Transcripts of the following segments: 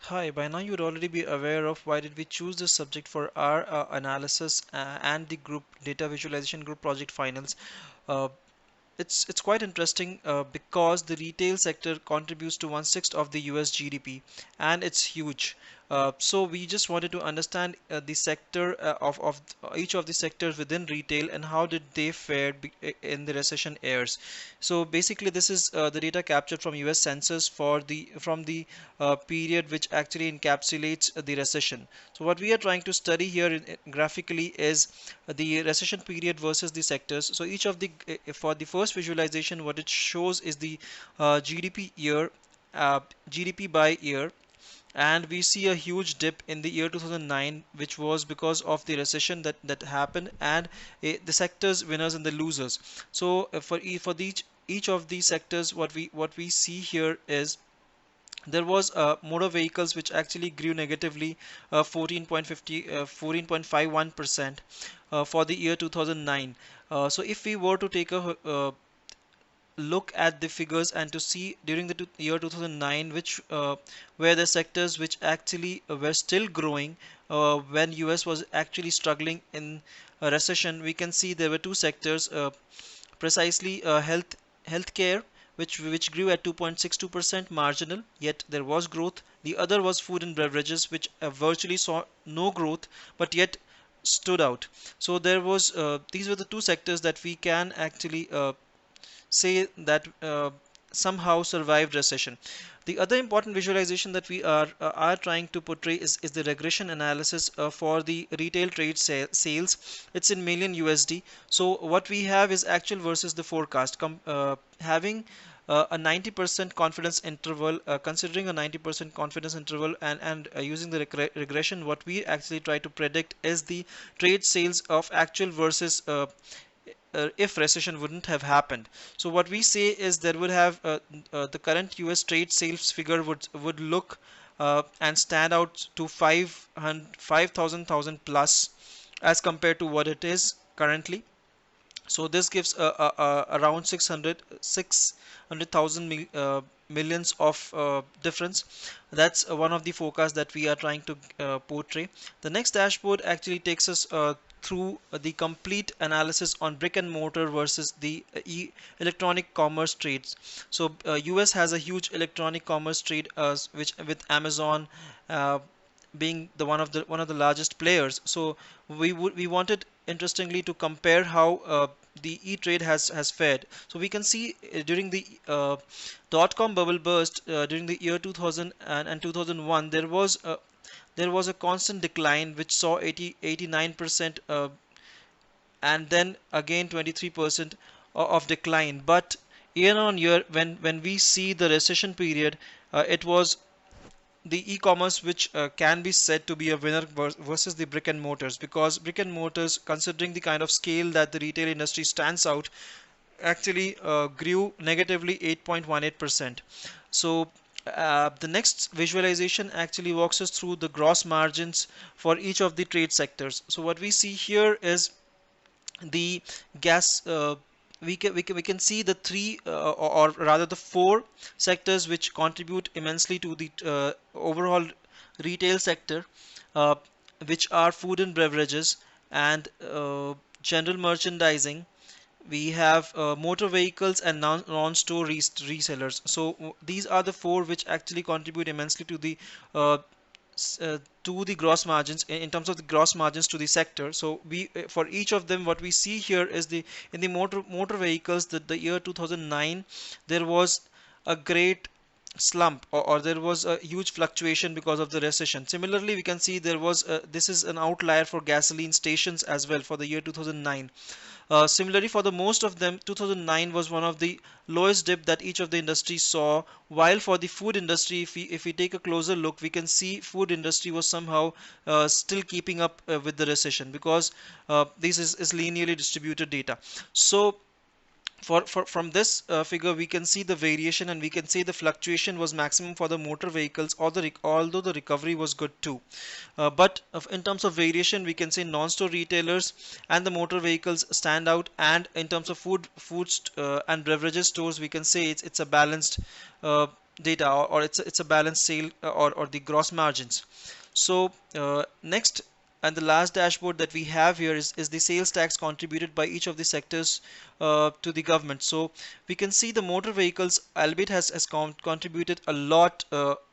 Hi, by now you'd already be aware of why did we choose this subject for our analysis and the group data visualization group project finals. Uh, it's quite interesting because the retail sector contributes to 1/6 of the US GDP and it's huge. So we just wanted to understand the sector of each of the sectors within retail and how did they fare in the recession years. So basically this is the data captured from US Census for the from the period which actually encapsulates the recession. So what we are trying to study here graphically is the recession period versus the sectors. So each of the for the first visualization, what it shows is the GDP year, GDP by year, and we see a huge dip in the year 2009, which was because of the recession that happened, and the sectors winners and the losers. So for each of these sectors, what we see here is there was motor vehicles which actually grew negatively 14.51% for the year 2009. So if we were to take a look at the figures and to see during the year 2009 which were the sectors which actually were still growing when US was actually struggling in a recession, we can see there were two sectors, precisely healthcare, which grew at 2.62% marginal, yet there was growth. The other was food and beverages, which virtually saw no growth, but yet stood out. So there was these were the two sectors that we can actually say that somehow survived recession. The other important visualization that we are trying to portray is the regression analysis for the retail trade sales. It's in million USD. So what we have is actual versus the forecast. Having a 90% confidence interval, considering a 90% confidence interval and using the regression, what we actually try to predict is the trade sales of actual versus if recession wouldn't have happened. So what we say is there would have the current US trade sales figure would look and stand out to 5,000 plus as compared to what it is currently. So this gives around 600,000 millions of difference. That's one of the forecasts that we are trying to portray. The next dashboard actually takes us through the complete analysis on brick and mortar versus the electronic commerce trades. So US has a huge electronic commerce trade, which with Amazon being the one of the largest players. So we wanted interestingly to compare how the e-trade has fared. So we can see during the dot-com bubble burst during the year 2000 and 2001, there was a constant decline which saw 89% and then again 23% of decline. But year on year, when we see the recession period, it was the e-commerce which can be said to be a winner versus the brick and mortars, because brick and mortars, considering the kind of scale that the retail industry stands out, actually grew negatively 8.18%. So the next visualization actually walks us through the gross margins for each of the trade sectors. So what we see here is the gas. We can see the three or rather the four sectors which contribute immensely to the overall retail sector, uh, which are food and beverages and general merchandising. We have motor vehicles and non-store resellers. So these are the four which actually contribute immensely uh, to the gross margins in terms of the gross margins to the sector. So we for each of them, what we see here is the in the motor vehicles, that the year 2009 there was a great slump, or there was a huge fluctuation because of the recession. Similarly, we can see there was this is an outlier for gasoline stations as well for the year 2009. Similarly, for the most of them, 2009 was one of the lowest dip that each of the industries saw. While for the food industry, if we take a closer look, we can see food industry was somehow still keeping up with the recession, because this is linearly distributed data. So from this figure, we can see the variation, and we can say the fluctuation was maximum for the motor vehicles, although the recovery was good too. But in terms of variation, we can say non-store retailers and the motor vehicles stand out, and in terms of food and beverages stores, we can say it's a balanced uh, data, or it's a balanced sale, or the gross margins. So next and the last dashboard that we have here is the sales tax contributed by each of the sectors to the government. So we can see the motor vehicles, albeit has contributed a lot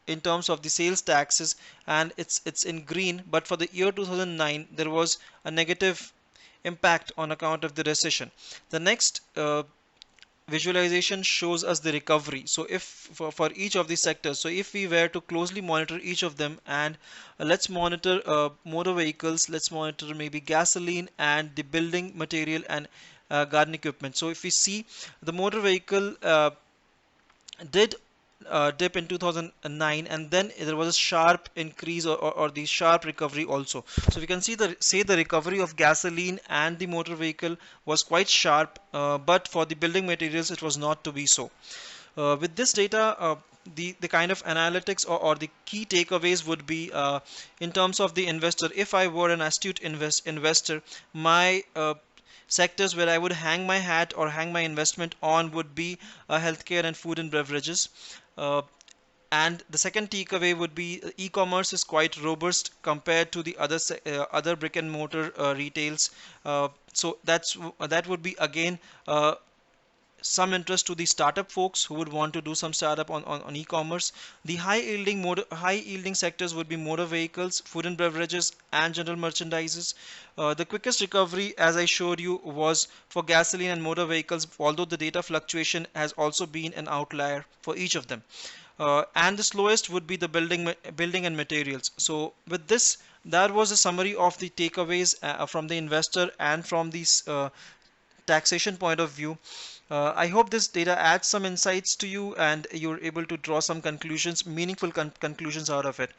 in terms of the sales taxes, and it's in green. But for the year 2009, there was a negative impact on account of the recession. The next visualization shows us the recovery. So if for each of these sectors, so if we were to closely monitor each of them, and let's monitor motor vehicles, let's monitor maybe gasoline and the building material and garden equipment. So if we see the motor vehicle did dip in 2009, and then there was a sharp increase, or the sharp recovery also. So we can see the recovery of gasoline and the motor vehicle was quite sharp, but for the building materials it was not to be so. With this data, the kind of analytics, or the key takeaways would be, in terms of the investor, if I were an astute investor, my sectors where I would hang my hat or hang my investment on would be healthcare and food and beverages. Uh, and the second takeaway would be, e-commerce is quite robust compared to the other brick and mortar retails. So that would be again some interest to the startup folks who would want to do some startup on e-commerce. The high yielding sectors would be motor vehicles, food and beverages, and general merchandises. The quickest recovery, as I showed you, was for gasoline and motor vehicles, although the data fluctuation has also been an outlier for each of them. And the slowest would be the building and materials. So with this, that was a summary of the takeaways from the investor and from these taxation point of view. I hope this data adds some insights to you, and you're able to draw some conclusions, meaningful conclusions out of it.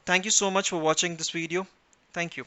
Thank you so much for watching this video. Thank you.